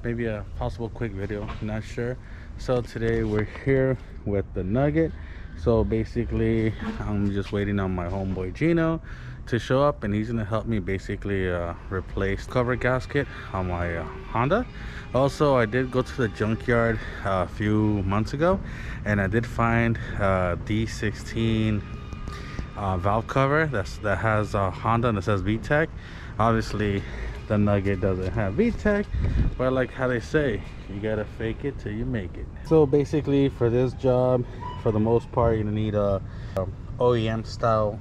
maybe a possible quick video, not sure. So today we're here with the Nugget. So basically I'm just waiting on my homeboy Gino to show up, and he's gonna help me basically replace cover gasket on my Honda. Also, I did go to the junkyard a few months ago, and I did find D16 valve cover that has Honda and it says VTEC. Obviously the Nugget doesn't have VTEC, but like how they say, you gotta fake it till you make it. So basically for this job, for the most part, you're gonna need a OEM style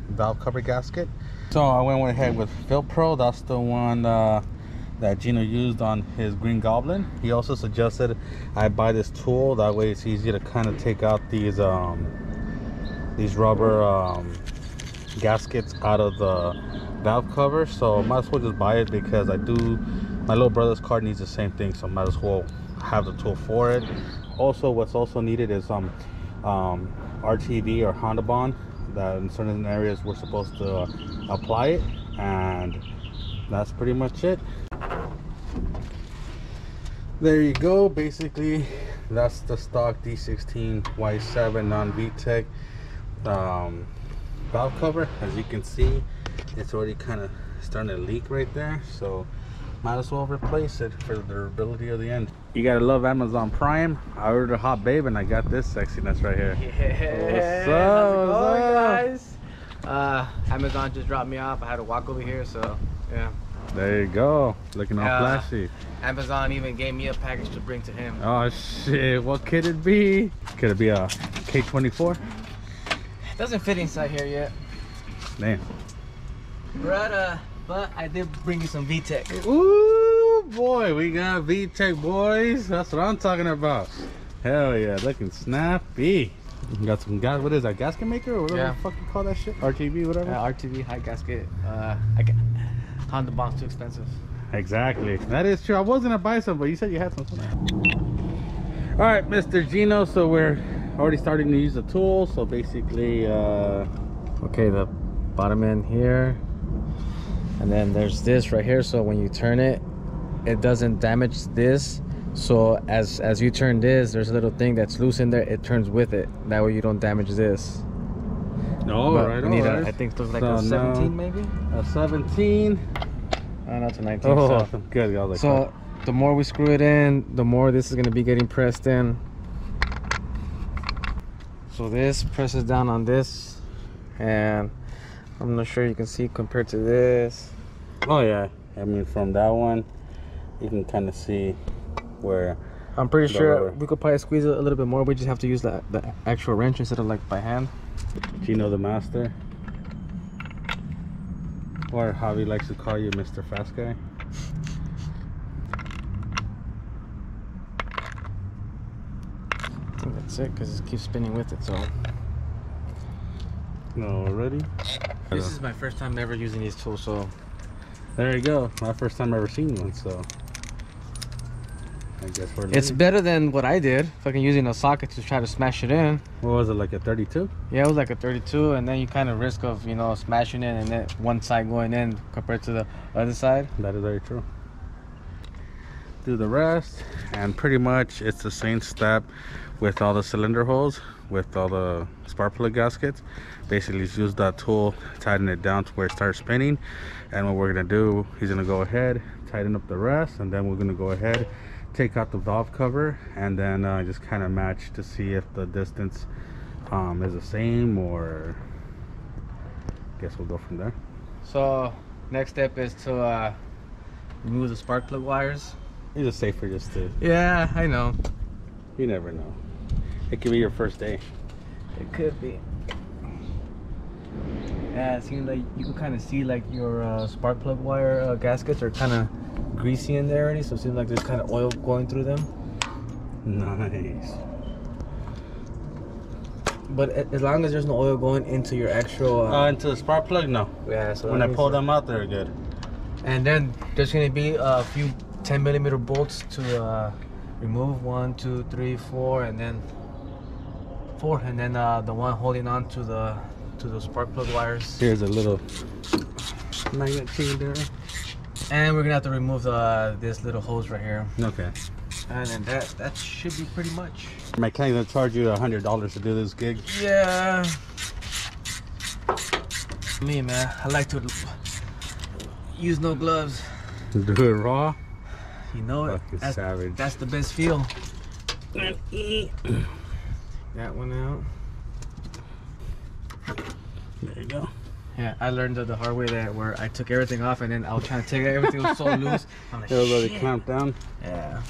valve cover gasket. So I went ahead with Pro. That's the one that Gino used on his Green Goblin. He also suggested I buy this tool, that way it's easy to kind of take out these rubber gaskets out of the valve cover. So might as well just buy it, because my little brother's car needs the same thing, so might as well have the tool for it. Also, what's also needed is RTV or Honda Bond, that in certain areas we're supposed to apply it, and that's pretty much it. There you go. Basically that's the stock D16Y7 non-VTEC valve cover. As you can see, it's already kind of starting to leak right there, so might as well replace it for the durability of the end. You gotta love Amazon Prime. I ordered a hot babe and I got this sexiness right here. Yeah. How's it going, guys? Amazon just dropped me off. I had to walk over here, so yeah. There you go, looking all flashy. Amazon even gave me a package to bring to him. Oh shit, what could it be? Could it be a K24? It doesn't fit inside here yet. Damn. But I did bring you some VTEC. Ooh boy, we got VTEC, boys. That's what I'm talking about. Hell yeah, looking snappy. Got some gas. What is that, gasket maker or whatever the fuck you call that shit? RTV, whatever. RTV, high gasket. Honda Bond's too expensive. Exactly, that is true. I was gonna buy some, but you said you had some. All right, Mr. Gino. So we're already starting to use the tool. So basically, okay, the bottom end here, and then there's this right here. So when you turn it, it doesn't damage this. So as you turn this, there's a little thing that's loose in there. It turns with it. That way you don't damage this. No, right. We need I think it looks like a 17, maybe. A 17. Oh, no, it's a 19. Oh, so good. I was like, so the more we screw it in, the more this is going to be getting pressed in. So this presses down on this, and I'm not sure you can see compared to this. Oh yeah, I mean from that one you can kind of see where I'm pretty sure we could probably squeeze it a little bit more. We just have to use the actual wrench instead of like by hand. Gino the master, or Javi likes to call you, Mr. Fast Guy. I think that's it, because it keeps spinning with it. So already, this is my first time ever using these tools, so there you go. My first time ever seen one, so I guess we're it's better than what I did, fucking using a socket to try to smash it in. What was it, like a 32? Yeah, it was like a 32, and then you kind of risk of, you know, smashing it and then one side going in compared to the other side. That is very true. Do the rest, and pretty much it's the same step with all the cylinder holes, with all the spark plug gaskets. Basically just use that tool, tighten it down to where it starts spinning, and what we're gonna do, he's gonna go ahead, tighten up the rest, and then we're gonna go ahead, take out the valve cover, and then just kind of match to see if the distance is the same, or I guess we'll go from there. So next step is to remove the spark plug wires. It's just safer just to... Yeah, I know. You never know. It could be your first day. It could be. Yeah, it seems like you can kind of see like your spark plug wire gaskets are kind of greasy in there already, so it seems like there's kind of oil going through them. Nice. But as long as there's no oil going into your actual into the spark plug, no. Yeah, so when I pull them out, they're good. And then there's gonna be a few 10mm bolts to remove. 1, 2, 3, 4, and then 4, and then the one holding on to the spark plug wires. Here's a little magnet chain there. And we're gonna have to remove this little hose right here. Okay. And then that should be pretty much. Mechanic gonna charge you $100 to do this gig. Yeah. Me, man, I like to use no gloves. Do it raw. You know it. Fucking savage. That's the best feel. That one out. There you go. Yeah, I learned the hard way that where I took everything off and then I was trying to take it, everything was so loose. I'm like, It was already shit. clamped down. Yeah.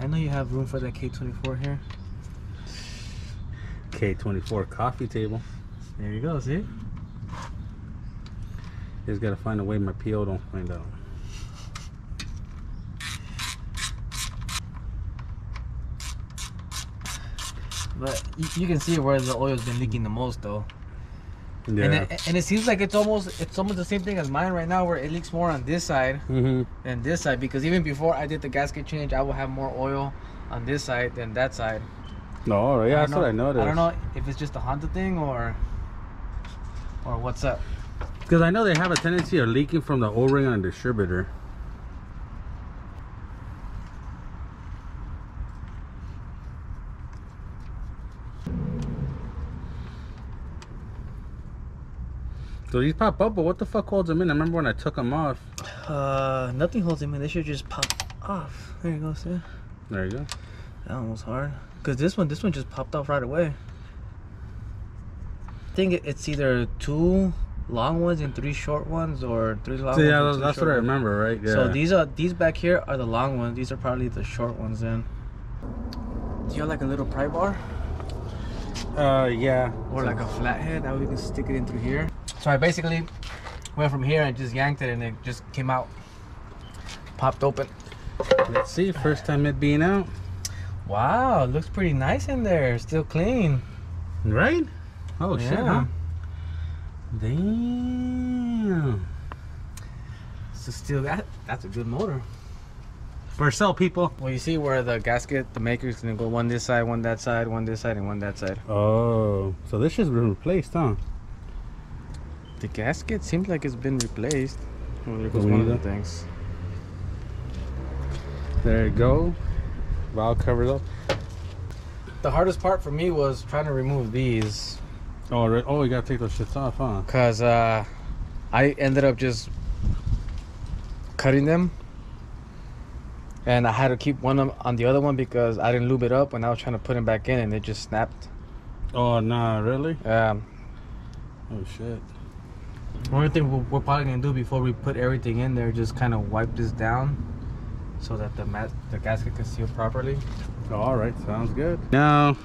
I know you have room for that K24 here. K24 coffee table. There you go, see? Just gotta find a way my PO don't find out. But you can see where the oil's been leaking the most though. Yeah. And it seems like it's almost the same thing as mine right now, where it leaks more on this side than this side, because even before I did the gasket change, I will have more oil on this side than that side. No, yeah, that's what I noticed. I don't know if it's just a Honda thing or what's up. Because I know they have a tendency of leaking from the O-ring on the distributor. So these pop up, but what the fuck holds them in? I remember when I took them off. Nothing holds them in. They should just pop off. There you go, see? There you go. That one was hard. Because this one just popped off right away. I think it's either 2 long ones and 3 short ones, or 3 long ones. Yeah, and 2 that's short what I ones. remember, right? Yeah. So these back here are the long ones. These are probably the short ones then. Do you have like a little pry bar? Yeah. Or like a flathead that we can stick it in through here. So I basically went from here and just yanked it and it just came out. Popped open. Let's see, first time it being out. Wow, it looks pretty nice in there. Still clean. Right? Oh shit, Yeah. huh? Damn. So still that's a good motor. For sale, people. Well, you see where the gasket, the maker's gonna go one this side, one that side, one this side, and one that side. Oh, so this has been replaced, huh? The gasket seems like it's been replaced. Oh, there goes one of the things. There you go. Valve covered up. The hardest part for me was trying to remove these. Oh, oh, you gotta take those shits off, huh? Cause I ended up just cutting them. And I had to keep one on the other one because I didn't lube it up when I was trying to put them back in and it just snapped. Oh, nah, really? Oh shit. One thing we're probably gonna do before we put everything in there, just kind of wipe this down so that the gasket can seal properly. All right, sounds good. Now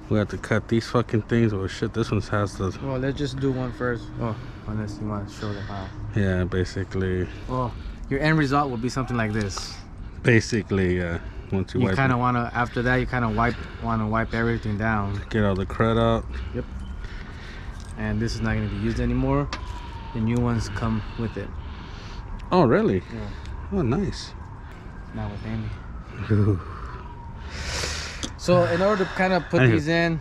we have to cut these fucking things. Oh shit, this one has the. Well, let's just do one first. Oh, unless you want to show them how. Yeah, basically. Well, your end result will be something like this. Basically, yeah. Once you You wipe kind of it, want to, after that, you kind of want to wipe everything down. get all the crud out. Yep. And this is not going to be used anymore. The new ones come with it. Oh, really? Yeah. Oh, nice. Not with Amy. So in order to kind of put these in,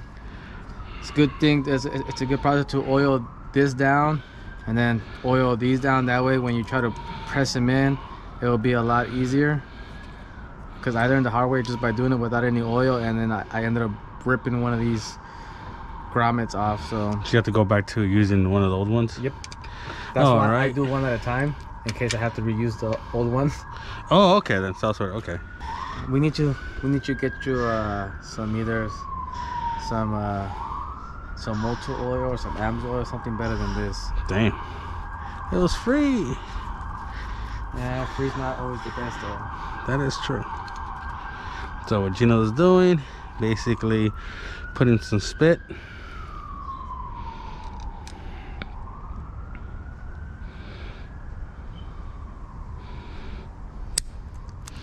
it's a good thing. It's a good process to oil this down and then oil these down. That way when you try to press them in, it will be a lot easier. Because I learned the hard way just by doing it without any oil, and then I ended up ripping one of these grommets off. So you have to go back to using one of the old ones? Yep. That's why I do one at a time in case I have to reuse the old ones. Oh, okay then. So sort. Okay. We need to get you some either some motor oil or some AMS oil, something better than this. Damn. It was free. Yeah, free's not always the best though. That is true. So what Gino is doing, basically putting some spit.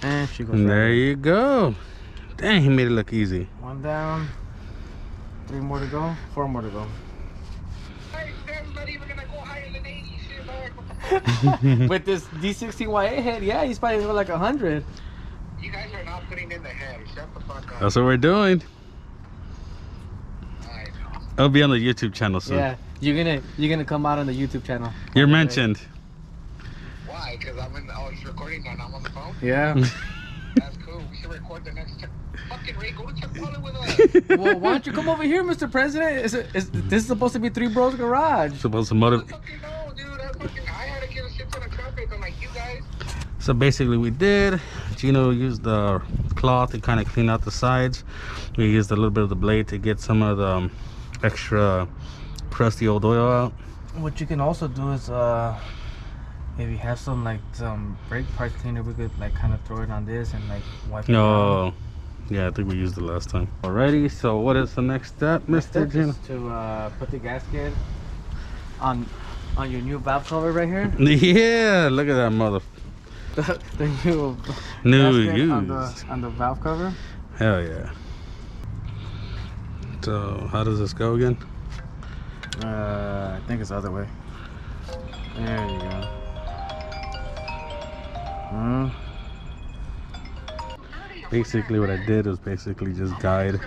And she goes And there right you go. Dang, he made it look easy. One down, 3 more to go, 4 more to go. With this D16Y8 head, yeah, he's probably going like 100. You guys are not putting in the head. Shut the fuck up. That's what we're doing. I know. It'll be on the YouTube channel soon. Yeah, you're gonna come out on the YouTube channel. You're mentioned. Why? Because I'm in. Oh, he's recording now. And I'm on the phone. Yeah. That's cool. We should record the next. Fucking Ray, go to Chipotle with us. Well, why don't you come over here, Mr. President? This is supposed to be Three Bros Garage. Supposed to motivate. Fucking no, dude. I had to get a shit ton of traffic. I'm like, you guys. So basically we did, Gino used the cloth to kind of clean out the sides. We used a little bit of the blade to get some of the extra crusty old oil out. What you can also do is maybe have some brake parts cleaner. We could like kind of throw it on this and like wipe it down. Yeah, I think we used it last time. Alrighty, so what is the next step, Mr. Gino? To put the gasket on your new valve cover right here. Yeah, look at that mother. The new gasket used on the valve cover. Hell yeah. So how does this go again? I think it's the other way. There you go. Basically what I did was basically just guide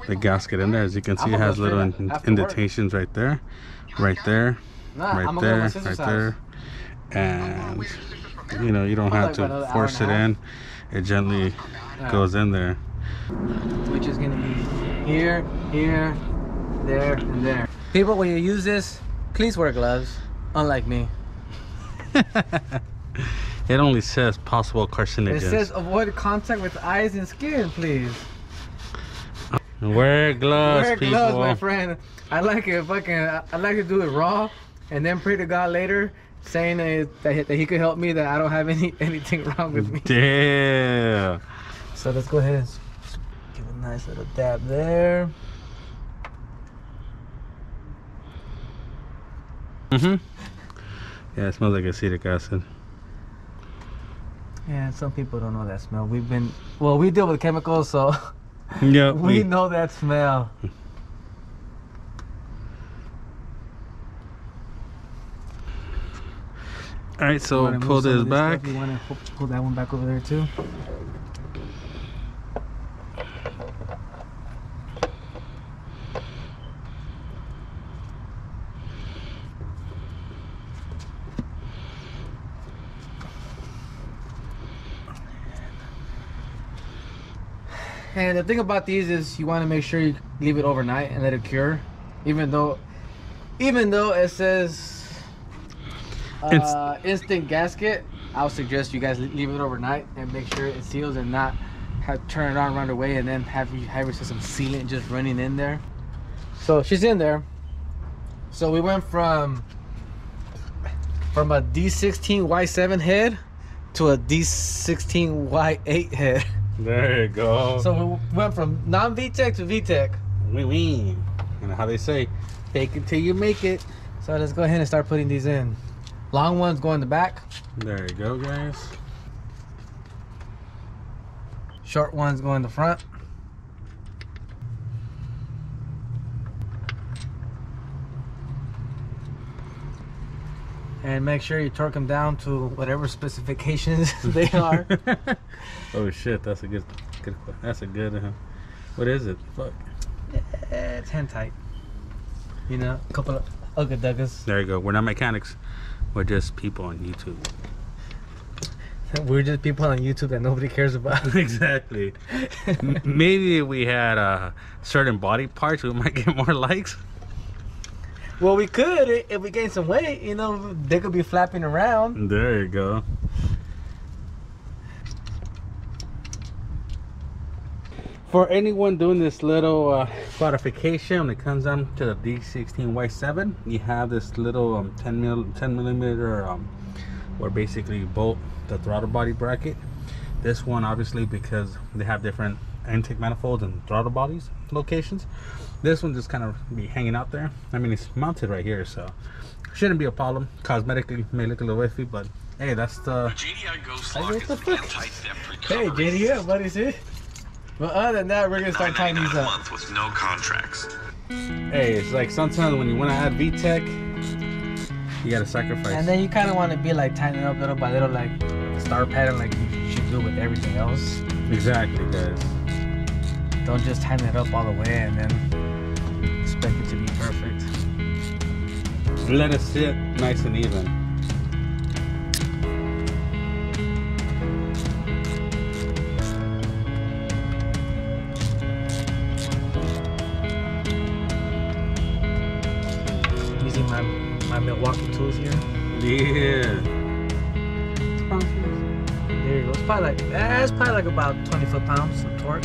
the gasket in there. As you can see, it has little indentations right there, right there, right there, right there. And you know, you don't have to force it in. It gently goes in there. Which is gonna be here, here, there, and there. People, when you use this, please wear gloves, unlike me. It only says possible carcinogens. It says avoid contact with eyes and skin, please. Wear gloves, wear people. Gloves, my friend. I like it I like to do it raw and then pray to God later, saying that he could help me, that I don't have anything wrong with me. Yeah. So let's go ahead and give a nice little dab there. Yeah, it smells like acetic acid. Yeah, some people don't know that smell. We deal with chemicals, so yeah, we know that smell. All right, so pull this back. You want to pull that one back over there too? And the thing about these is you want to make sure you leave it overnight and let it cure. Even though it says instant gasket, I would suggest you guys leave it overnight and make sure it seals and not turn it on right away and then have your system sealant just running in there. So she's in there. So we went from a D16Y7 head to a D16Y8 head. There you go. So we went from non-VTEC to VTEC. You know how they say, fake it till you make it. So let's go ahead and start putting these in. Long ones go in the back. There you go, guys. Short ones go in the front. And make sure you torque them down to whatever specifications they are. Oh shit, that's a good that's a good what is it? Fuck. It's hand tight. You know, a couple of ugga duggas. There you go. We're not mechanics. We're just people on YouTube. We're just people on YouTube that nobody cares about. Exactly. Maybe if we had certain body parts, we might get more likes. Well, we could if we gain some weight. You know, they could be flapping around. There you go. For anyone doing this little clarification, when it comes down to the D16Y7, you have this little 10 millimeter where basically you bolt the throttle body bracket. This one, obviously, because they have different intake manifolds and throttle bodies locations, this one just kind of be hanging out there. I mean, it's mounted right here, so shouldn't be a problem. Cosmetically may look a little iffy, but hey, that's the JDI Ghost Lock is an anti-theft Hey, recovery. JDI, buddy, see? But other than that, we're gonna start tying these $9.99 a up. month with no contracts. hey, it's like sometimes when you want to add VTEC, you gotta sacrifice. And then you kind of want to be like tightening up little by little, like star pattern, like you should do with everything else. Exactly, guys. Don't just tighten it up all the way and then expect it to be perfect. Let it sit nice and even. That's probably like about 20 foot-pounds of torque.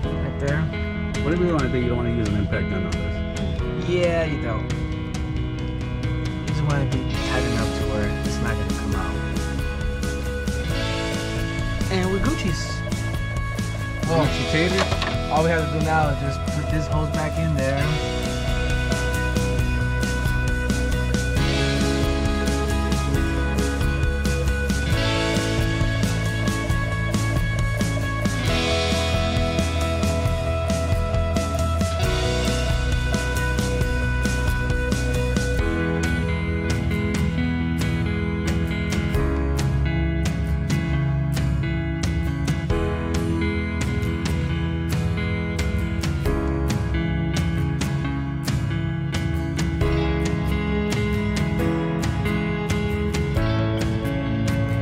Right there. Whatever you want to do, you don't want to use an impact gun on this. Yeah, you don't. You just want to be tight enough to where it's not going to come out. And we're Gucci's. Well, all we have to do now is just put this hose back in there.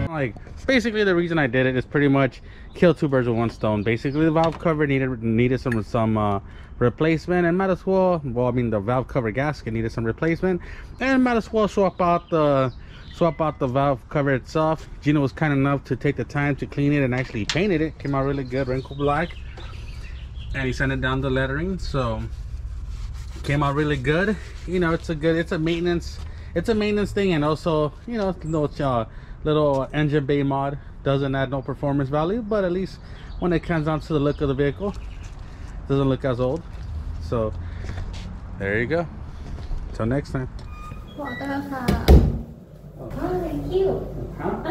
Like, basically the reason I did it is pretty much kill two birds with one stone. Basically the valve cover needed some replacement, and might as well, I mean the valve cover gasket needed some replacement, and might as well swap out the valve cover itself. Gino was kind enough to take the time to clean it and actually painted it. Came out really good, wrinkle black, and he sent it down the lettering, so came out really good. You know, it's a maintenance thing, and also, you know, no little engine bay mod doesn't add no performance value, but at least when it comes down to the look of the vehicle, it doesn't look as old. So there you go. Till next time. Oh, thank you. Huh?